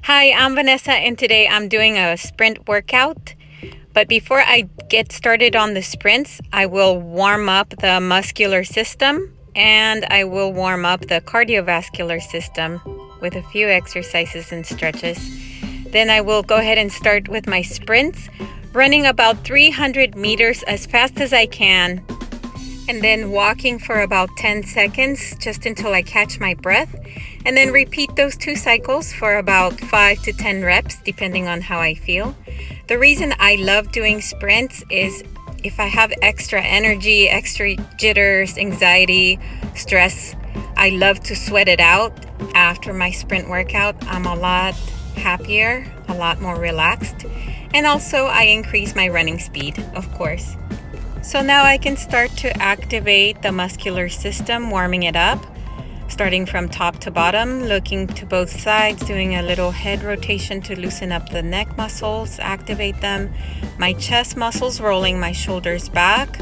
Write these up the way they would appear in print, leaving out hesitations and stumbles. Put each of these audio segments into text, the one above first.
Hi, I'm Vanessa, and today I'm doing a sprint workout. But before I get started on the sprints, I will warm up the muscular system and I will warm up the cardiovascular system with a few exercises and stretches. Then I will go ahead and start with my sprints, running about 300 meters as fast as I can, and then walking for about 10 seconds just until I catch my breath, and then repeat those 2 cycles for about 5 to 10 reps depending on how I feel. The reason I love doing sprints is if I have extra energy, extra jitters, anxiety, stress, I love to sweat it out after my sprint workout. I'm a lot happier, a lot more relaxed, and also I increase my running speed, of course. So now I can start to activate the muscular system, warming it up, starting from top to bottom, looking to both sides, doing a little head rotation to loosen up the neck muscles, activate them, my chest muscles, rolling my shoulders back,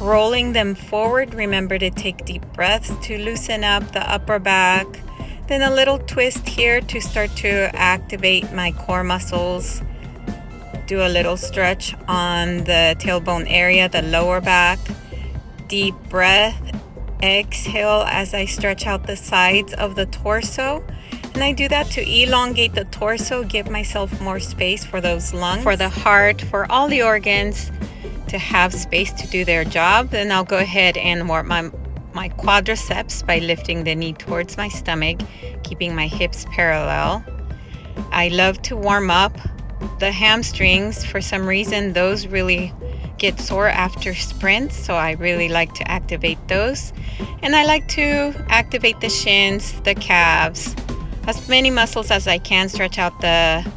rolling them forward. Remember to take deep breaths to loosen up the upper back. Then a little twist here to start to activate my core muscles. Do a little stretch on the tailbone area, the lower back. Deep breath. Exhale as I stretch out the sides of the torso. And I do that to elongate the torso, give myself more space for those lungs, for the heart, for all the organs to have space to do their job. Then I'll go ahead and warm my quadriceps by lifting the knee towards my stomach, keeping my hips parallel. I love to warm up the hamstrings. For some reason, those really get sore after sprints, so I really like to activate those. And I like to activate the shins, the calves, as many muscles as I can, stretch out the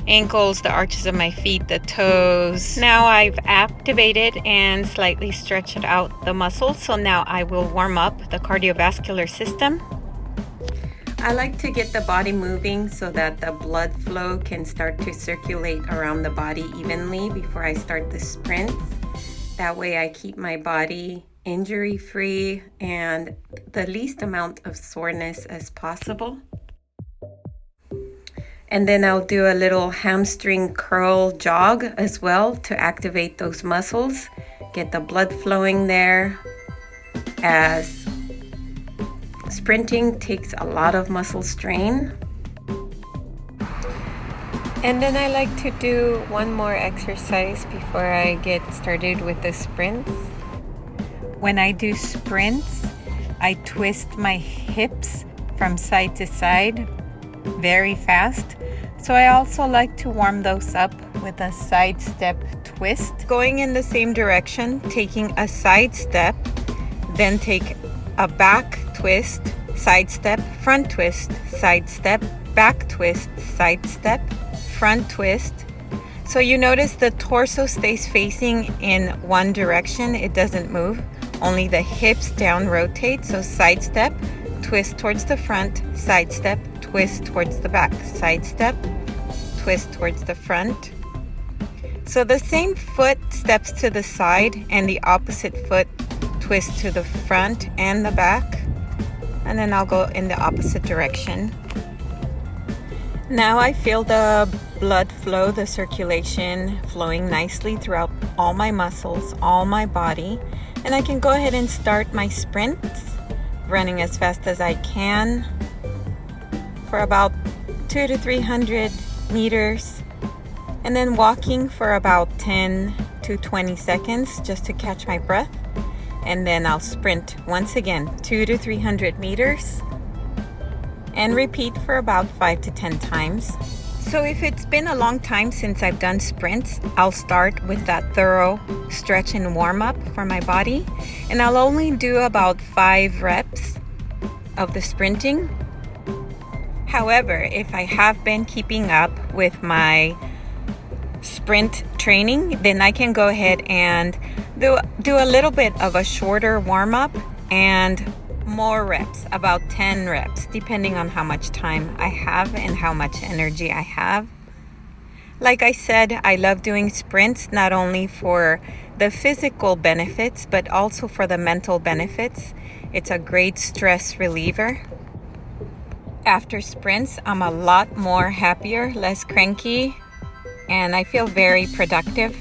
ankles, the arches of my feet, the toes. Now I've activated and slightly stretched out the muscles, so now I will warm up the cardiovascular system. I like to get the body moving so that the blood flow can start to circulate around the body evenly before I start the sprints. That way I keep my body injury-free and the least amount of soreness as possible. And then I'll do a little hamstring curl jog as well to activate those muscles, get the blood flowing there, as sprinting takes a lot of muscle strain. And then I like to do one more exercise before I get started with the sprints. When I do sprints, I twist my hips from side to side very fast. So I also like to warm those up with a side step twist. Going in the same direction, taking a side step, then take a back twist, side step, front twist, side step, back twist, side step, front twist. So you notice the torso stays facing in one direction. It doesn't move. Only the hips down rotate. So side step, twist towards the front, side step, twist towards the back, side step, twist towards the front. So the same foot steps to the side and the opposite foot twist to the front and the back, and then I'll go in the opposite direction. Now I feel the blood flow, the circulation flowing nicely throughout all my muscles, all my body, and I can go ahead and start my sprints, running as fast as I can for about 200 to 300 meters, and then walking for about 10 to 20 seconds just to catch my breath. And then I'll sprint once again 200 to 300 meters and repeat for about 5 to 10 times. So if it's been a long time since I've done sprints, I'll start with that thorough stretch and warm up for my body, and I'll only do about 5 reps of the sprinting. However, if I have been keeping up with my sprint training, then I can go ahead and do a little bit of a shorter warm-up and more reps, about 10 reps, depending on how much time I have and how much energy I have. Like I said, I love doing sprints not only for the physical benefits, but also for the mental benefits. It's a great stress reliever. After sprints, I'm a lot more happier, less cranky, and I feel very productive.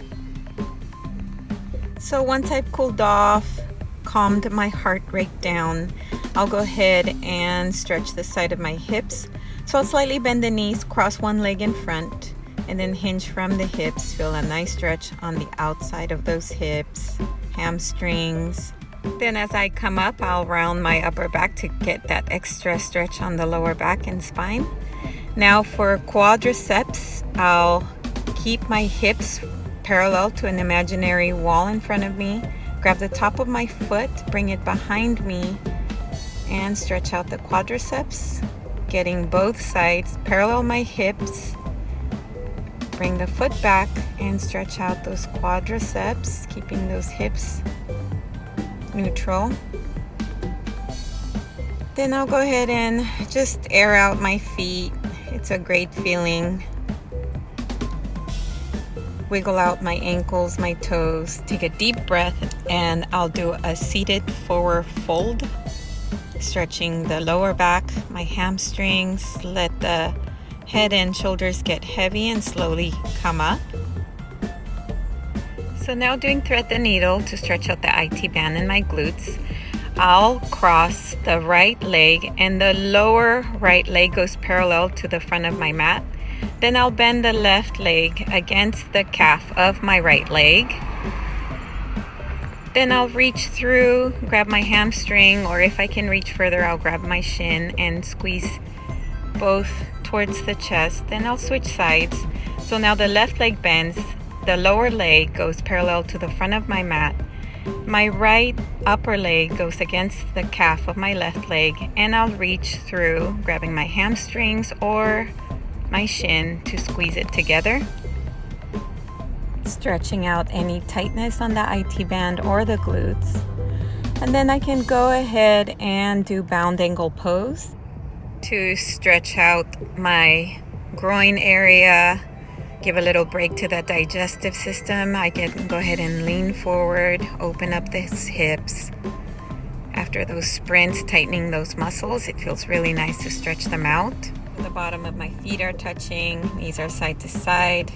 So once I've cooled off, calmed my heart rate down, I'll go ahead and stretch the side of my hips. So I'll slightly bend the knees, cross one leg in front, and then hinge from the hips. Feel a nice stretch on the outside of those hips, hamstrings. Then as I come up, I'll round my upper back to get that extra stretch on the lower back and spine. Now for quadriceps, I'll keep my hips parallel to an imaginary wall in front of me. Grab the top of my foot, bring it behind me, and stretch out the quadriceps, getting both sides, parallel my hips. Bring the foot back and stretch out those quadriceps, keeping those hips neutral. Then I'll go ahead and just air out my feet. It's a great feeling. Wiggle out my ankles, my toes. Take a deep breath, and I'll do a seated forward fold, stretching the lower back, my hamstrings. Let the head and shoulders get heavy and slowly come up. So now doing thread the needle to stretch out the IT band in my glutes. I'll cross the right leg, and the lower right leg goes parallel to the front of my mat. Then I'll bend the left leg against the calf of my right leg. Then I'll reach through, grab my hamstring, or if I can reach further, I'll grab my shin and squeeze both towards the chest. Then I'll switch sides. So now the left leg bends, the lower leg goes parallel to the front of my mat. My right upper leg goes against the calf of my left leg, and I'll reach through, grabbing my hamstrings or my shin to squeeze it together, stretching out any tightness on the IT band or the glutes. And then I can go ahead and do bound angle pose to stretch out my groin area, give a little break to that digestive system. I can go ahead and lean forward, open up those hips. After those sprints, tightening those muscles, it feels really nice to stretch them out. The bottom of my feet are touching, knees are side to side.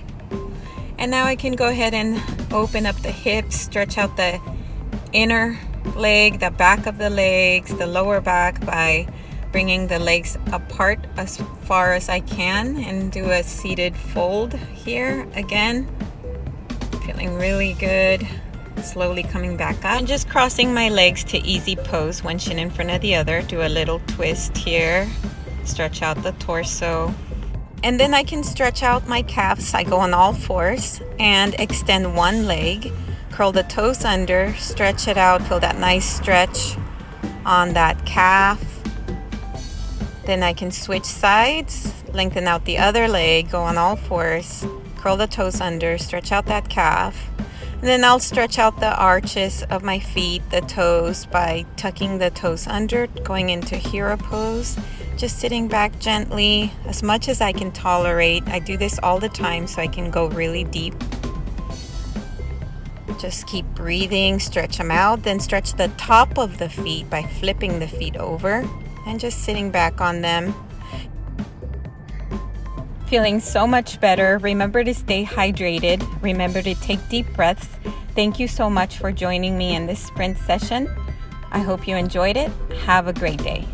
And now I can go ahead and open up the hips, stretch out the inner leg, the back of the legs, the lower back by bringing the legs apart as far as I can, and do a seated fold here again. Feeling really good. Slowly coming back up and just crossing my legs to easy pose, one shin in front of the other. Do a little twist here, stretch out the torso, and then I can stretch out my calves. I go on all fours and extend one leg, curl the toes under, stretch it out, feel that nice stretch on that calf. Then I can switch sides, lengthen out the other leg, go on all fours, curl the toes under, stretch out that calf. And then I'll stretch out the arches of my feet, the toes, by tucking the toes under, going into hero pose, just sitting back gently, as much as I can tolerate. I do this all the time so I can go really deep. Just keep breathing, stretch them out, then stretch the top of the feet by flipping the feet over and just sitting back on them. Feeling so much better. Remember to stay hydrated. Remember to take deep breaths. Thank you so much for joining me in this sprint session. I hope you enjoyed it. Have a great day.